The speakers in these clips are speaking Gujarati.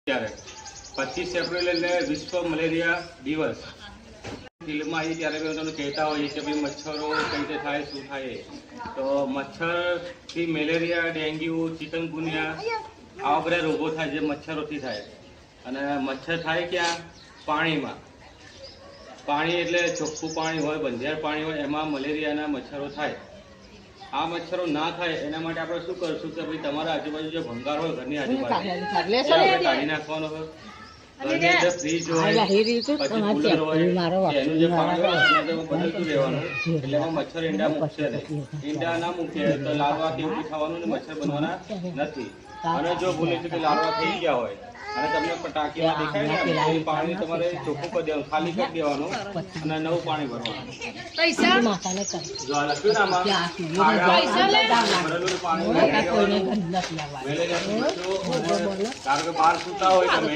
ત્યારે 25 એપ્રિલ એટલે વિશ્વ મલેરિયા દિવસ ફિલ્મમાં આવી ત્યારે મેં તમને કહેતા હોઈએ કે ભાઈ મચ્છરો કઈ રીતે થાય શું થાય. તો મચ્છરથી મેલેરિયા, ડેન્ગ્યુ, ચિકનગુનિયા આવા બધા રોગો થાય જે મચ્છરોથી થાય. અને મચ્છર થાય ક્યાં? પાણીમાં. પાણી એટલે ચોખ્ખું પાણી હોય, બંધિયાર પાણી હોય, એમાં મલેરિયાના મચ્છરો થાય. આ મચ્છરો ના થાય એના માટે આપણે શું કરશું કે ભાઈ તમારા આજુબાજુ જે ભંગાર હોય ઘરની આજુબાજુ કાઢી નાખવાનો હોય. ઘરની અંદર ફ્રીજ હોય, પછી કુલર હોય, એનું જે પાણી હોય એને બદલતું રહેવાનું. એટલે એમાં મચ્છર ઈંડા મૂકશે નહીં. ઈંડા ના મૂકે તો લાર્વા કેવું થવાનું ને મચ્છર બનવાના નથી. અને જો ભૂલે છે કે લાર્વા થઈ ગયા હોય અને તમને ટાંકીમાં દેખાય ને એ પાણી તમારે ચોખ્ખું કરી દેવાનું, ખાલી કરી દેવાનું અને નવું પાણી ભરવાનું. જો આ લખ્યું ને આમાં ભરેલું પાણી કારણ કે બહાર સૂતા હોય તમે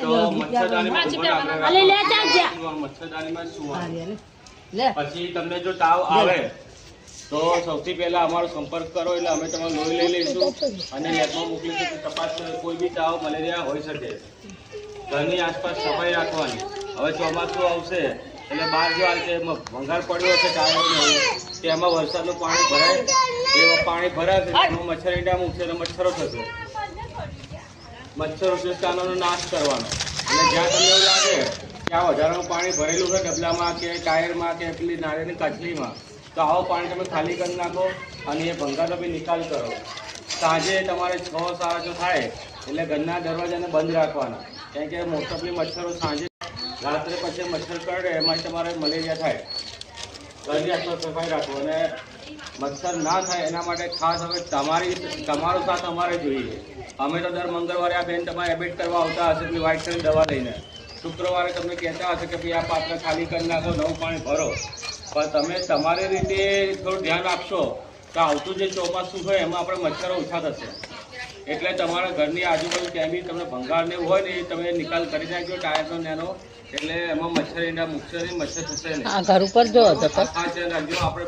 તો મચ્છરદાનીમાં સુવાનું. પછી તમને જો તાવ આવે તો સૌથી પહેલા અમારો સંપર્ક કરો એટલે અમે તમારો લોહી લઈ લઈશું અને લેબમાં મોકલીશું કે તપાસ કોઈ બી તાવ મલેરિયા હોઈ શકે. ઘરની આસપાસ સફાઈ રાખવાની. હવે ચોમાસું આવશે એટલે બહાર જો આ રીતે ભંગાર પડ્યો હશે ટાયર કે એમાં વરસાદનું પાણી ભરાય, એ પાણી ભરાશે એમાં મચ્છર ઈંડા મૂકશે અને મચ્છરો થશે. મચ્છર ઉદ્દેશાનો નાશ કરવાનો. અને જ્યાં તમને એવું લાગે કે આ વધારાનું પાણી ભરેલું છે ડબલામાં કે ટાયરમાં કે પેલી નાળિયેરની કાચલીમાં, તો આવો પાણી તમે ખાલી કરી નાખો અને એ ભંગારનો બી નિકાલ કરો. સાંજે તમારે 6-7 થાય એટલે ઘરના દરવાજાને બંધ રાખવાના, કારણ કે મોસ્ટ ઓફલી મચ્છરો સાંજે રાત્રે પછી મચ્છર કરડે એમાં તમારે મલેરિયા થાય. ઘરની આસપાસ સફાઈ રાખો અને મચ્છર ના થાય એના માટે ખાસ હવે તમારો સાથ અમારે જોઈએ. અમે તો દર મંગળવારે આ બેન તમારે એડમિટ કરવા આવતા હશે પેલી વ્હાઇટ કલરની દવા લઈને. શુક્રવારે તમને કહેતા હશે કે ભાઈ આ પાત્ર ખાલી કરી નાખો, નવું પાણી ભરો. પણ તમે તમારી રીતે થોડું ધ્યાન આપશો તો આવતું જે ચોમાસું હોય એમાં આપણે મચ્છરો ઓછા થશે. એટલે તમારા ઘરની આજુબાજુ ક્યાંય બી તમને ભંગાર ને એવું હોય ને એ તમે નિકાલ કરી નાખજો ટાયરનો નેનો, એટલે એમાં મચ્છર ઈંડા મૂકશે નહીં, મચ્છર થશે નહીં. ઘર ઉપર જો ખાસ ધ્યાન રાખજો. આપણે